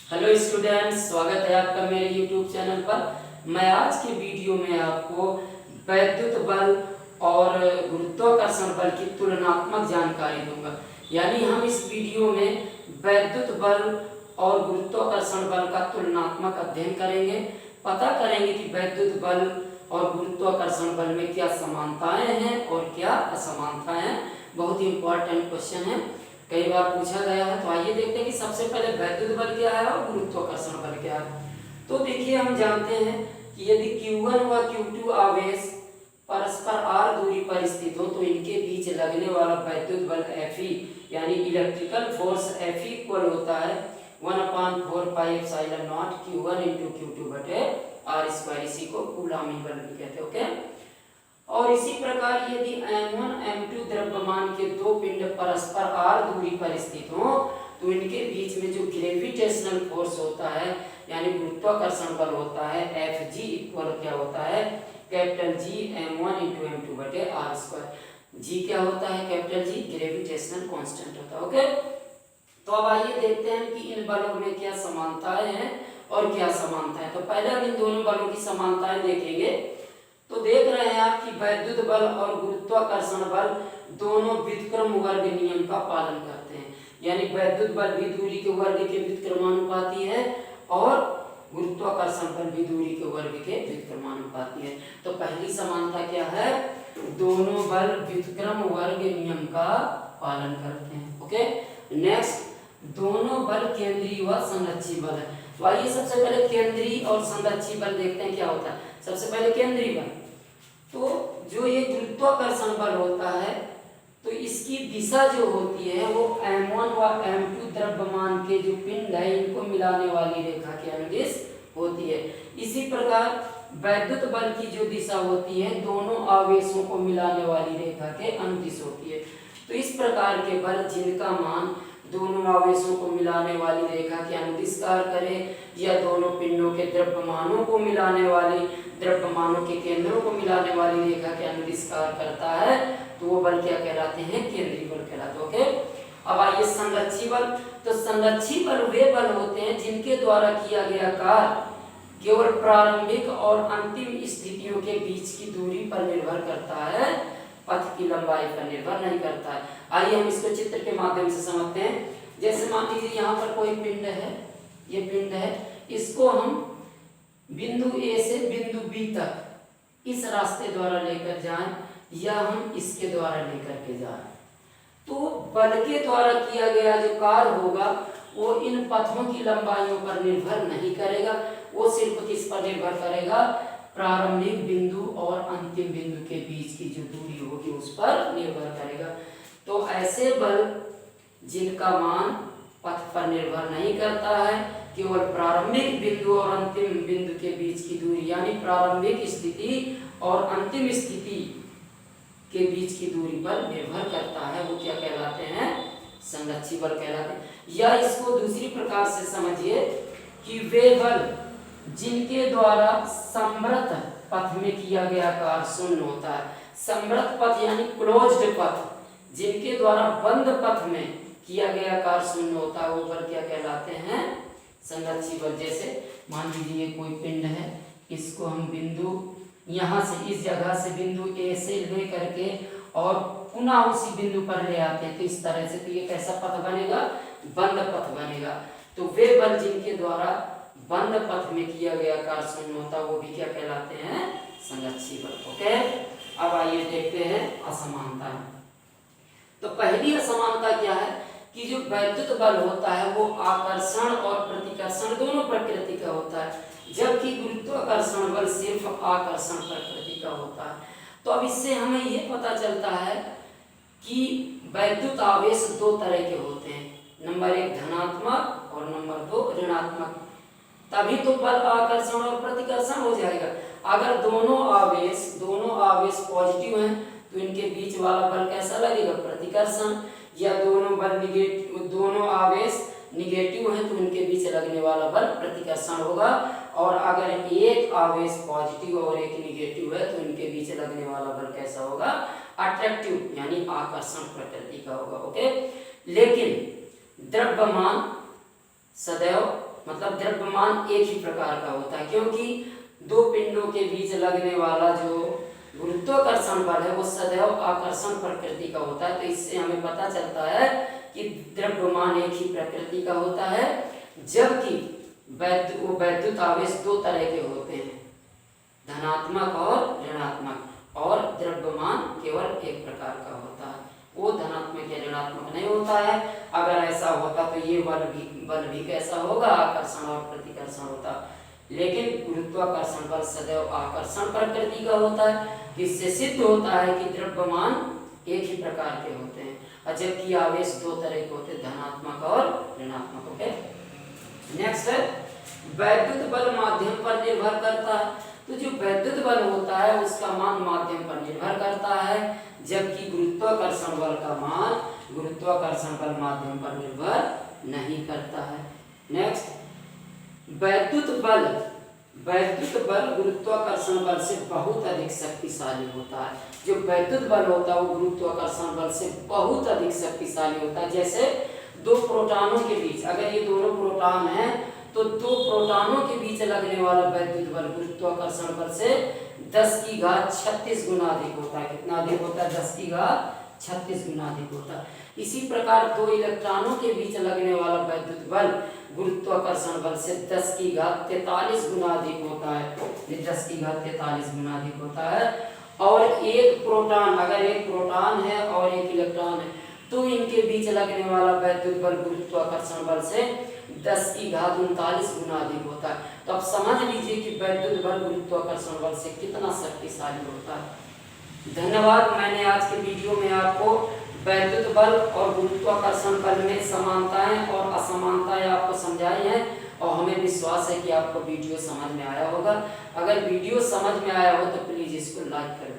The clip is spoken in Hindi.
हेलो स्टूडेंट्स, स्वागत है आपका मेरे यूट्यूब चैनल पर। मैं आज के वीडियो में आपको वैद्युत बल और गुरुत्वाकर्षण बल की तुलनात्मक जानकारी दूंगा। यानी हम इस वीडियो में वैद्युत बल और गुरुत्वाकर्षण बल का तुलनात्मक अध्ययन करेंगे। पता करेंगे कि वैद्युत बल और गुरुत्वाकर्षण बल में क्या समानताएं हैं और क्या असमानताएं हैं। बहुत ही इंपॉर्टेंट क्वेश्चन है, कई बार पूछा गया है। तो आइए देखते हैं कि सबसे पहले वैद्युत बल क्या है और गुरुत्वाकर्षण बल क्या है। तो देखिए, हम जानते हैं कि यदि Q1 व Q2 आवेश परस्पर r दूरी पर स्थित हो तो इनके बीच लगने वाला वैद्युत बल Fe यानी इलेक्ट्रिकल फोर्स Fe इक्वल होता है 1/4 pi epsilon not Q1 × Q2 बटे r²। इसी को कूलॉम बल भी कहते हैं। ओके। और इसी प्रकार यदि m1 m2 द्रव्यमान के दो पिंड परस्पर r दूरी पर स्थित हो तो इनके बीच में जो ग्रेविटेशनल फोर्स होता है यानी गुरुत्वाकर्षण बल होता है Fg इक्वल क्या होता है कैपिटल G m1 × m2 बटे r²। G क्या होता है? कैपिटल G ग्रेविटेशनल कांस्टेंट होता है। ओके। तो अब आइए देखते हैं कि इन बलों में क्या समानताएं हैं और क्या समानताएं। तो पहले हम इन दोनों बलों की समानताएं देखेंगे। तो देख रहे हैं आप कि वैद्युत बल और गुरुत्वाकर्षण बल दोनों व्युत्क्रम वर्ग नियम का पालन करते हैं। यानी वैद्युत बल भी दूरी के वर्ग के व्युत्क्रमानुपाती है और गुरुत्वाकर्षण बल भी दूरी के वर्ग के व्युत्क्रमानुपाती है। तो पहली समानता क्या है? दोनों बल व्युत्क्रम वर्ग नियम का पालन करते हैं। ओके। नेक्स्ट, दोनों बल केंद्रीय व संरक्षी बल है। तो आइए सबसे पहले केंद्रीय और संरक्षी बल देखते हैं क्या होता है। सबसे पहले केंद्रीय बल, तो जो ये गुरुत्वाकर्षण बल होता है तो इसकी दिशा जो होती है वो m1 व m2 द्रव्यमान के जो पिंड है इनको मिलाने वाली रेखा के अनुदिश होती है। इसी प्रकार वैद्युत बल की जो दिशा होती है दोनों आवेशों को मिलाने वाली रेखा के अनुदिश होती है। तो इस प्रकार के बल जिनका मान दोनों आवेशों को मिलाने वाली रेखा के अनुदिश कार्य करे या दोनों पिंडों के द्रव्यमानों को मिलाने वाली द्रव्यमानों के केंद्रों को मिलाने वाली रेखा के अनुदिश कार्य करता है तो वो बल क्या कहलाते हैं? केंद्रीय बल कहलाते हैं। ओके। अब आइए संरक्षी बल। तो संरक्षी बल वे बल होते हैं जिनके द्वारा किया गया कार्य केवल प्रारंभिक और अंतिम स्थितियों के बीच की दूरी पर निर्भर करता है, पथ की लंबाई पर निर्भर नहीं करता है। आइए हम इसको चित्र के माध्यम से समझते हैं। जैसे मान लीजिए यहाँ पर कोई पिंड है, ये पिंड है, इसको हम बिंदु A से बिंदु B तक इस रास्ते द्वारा लेकर जाएं या हम इसके द्वारा लेकर के जाएं तो बल के द्वारा किया गया जो कार्य होगा वो इन पथों की लंबाइयों पर निर्भर नहीं करेगा। वो सिर्फ किस पर निर्भर करेगा? प्रारंभिक बिंदु और अंतिम बिंदु के बीच की जो दूरी होगी उस पर निर्भर करेगा। तो ऐसे बल जिनका मान पथ पर निर्भर नहीं करता है, केवल प्रारंभिक बिंदु और अंतिम बिंदु के बीच की दूरी यानी प्रारंभिक स्थिति और अंतिम स्थिति के बीच की दूरी पर निर्भर करता है, वो क्या कहलाते हैं? संरक्षी बल कहलाते हैं। या इसको दूसरी प्रकार से समझिए कि वे बल जिनके द्वारा समृत पथ में किया गया कार्य शून्य होता है। समृत पथ यानी क्लोज्ड पथ, जिनके द्वारा बंद पथ में किया गया कार्य शून्य होता है वो बल क्या कहलाते हैं? संरक्षी बल। जैसे मान लीजिए कोई पिंड है, इसको हम बिंदु यहाँ से इस जगह से बिंदु A से ले करके और पुनः उसी बिंदु पर ले आते हैं तो इस तरह से तो ये कैसा पथ बनेगा? बंद पथ बनेगा। तो वे बल जिनके द्वारा बंद पथ में किया गया कार्य शून्य होता है वो भी क्या कहलाते हैं? संरक्षी बल। ओके। अब आइए देखते हैं असमानता। तो पहली असमानता क्या है कि जो वैद्युत बल होता है वो आकर्षण और प्रतिकर्षण दोनों प्रकृति का होता है, जबकि गुरुत्वाकर्षण बल सिर्फ आकर्षण प्रकृति का होता है। तो अब इससे हमें ये पता चलता है कि वैद्युत आवेश दो तरह के होते हैं, नंबर 1 धनात्मक और नंबर 2 ऋणात्मक। तभी तो बल आकर्षण और प्रतिकर्षण हो जाएगा। अगर दोनों आवेश पॉजिटिव हैं तो इनके बीच वाला बल कैसा लगेगा? प्रतिकर्षण। या दोनों आवेश निगेटिव हैं तो उनके बीच लगने वाला बल प्रतिकर्षण होगा। और अगर एक आवेश पॉजिटिव और एक निगेटिव है तो इनके बीच लगने वाला बल कैसा होगा? अट्रैक्टिव यानी आकर्षण प्रकृति का होगा। ओके। लेकिन द्रव्यमान सदैव मतलब द्रव्यमान एक ही प्रकार का होता है, क्योंकि दो पिंडों के बीच लगने वाला जो गुरुत्वाकर्षण बल है वो सदैव आकर्षण प्रकृति का होता है। तो इससे हमें पता चलता है कि द्रव्यमान एक ही प्रकृति का होता है, जबकि वैद्युत आवेश दो तरह के होते हैं, धनात्मक और ऋणात्मक, और द्रव्यमान केवल एक प्रकार का होता है, वो धनात्मक या ऋणात्मक नहीं होता है। अगर ऐसा होता तो ये बल भी कैसा होगा, आकर्षण और प्रतिकर्षण होता, लेकिन गुरुत्वाकर्षण बल सदैव आकर्षण प्रकृति का होता है। इससे सिद्ध होता है कि द्रव्यमान एक ही प्रकार के होते हैं, और जबकि आवेश दो तरह के होते हैं, धनात्मक और ऋणात्मक। ओके, नेक्स्ट है वैद्युत बल माध्यम पर निर्भर करता है। तो जो वैद्युत बल होता है उसका मान माध्यम पर निर्भर करता है, जबकि गुरुत्वाकर्षण बल का मान गुरुत्वाकर्षण बल माध्यम पर निर्भर नहीं करता है। नेक्स्ट, वैद्युत बल गुरुत्वाकर्षण बल से बहुत अधिक शक्तिशाली होता है। जो वैद्युत बल होता है वो गुरुत्वाकर्षण बल से बहुत अधिक शक्तिशाली होता है। जैसे दो प्रोटॉनों के बीच, अगर ये दोनों प्रोटॉन हैं तो दो प्रोटॉनों के बीच लगने वाला वैद्युत बल गुरुत्वाकर्षण बल से 10 की घात 36 गुना अधिक होता है। कितना अधिक होता है? 10 की घात 36 गुना अधिक होता है। इसी प्रकार दो इलेक्ट्रॉनों के बीच लगने वाला वैद्युत बल गुरुत्वाकर्षण बल से 10 की घात 43 गुना अधिक होता है। ये 10 की घात 43 गुना अधिक होता है। और एक प्रोटॉन, अगर एक प्रोटॉन है और एक इलेक्ट्रॉन है तो इनके बीच लगने वाला वैद्युत बल गुरुत्वाकर्षण बल से 10 की घात 39 गुना अधिक होता है। तो अब समझ लीजिए कि वैद्युत बल गुरुत्वाकर्षण बल से कितना शक्तिशाली होता है। धन्यवाद। मैंने आज के वीडियो में आपको वैद्युत बल और गुरुत्वाकर्षण बल में समानताएं और असमानताएं आपको समझाई हैं, और हमें विश्वास है कि आपको वीडियो समझ में आया होगा। अगर वीडियो समझ में आया हो तो प्लीज इसको लाइक करें।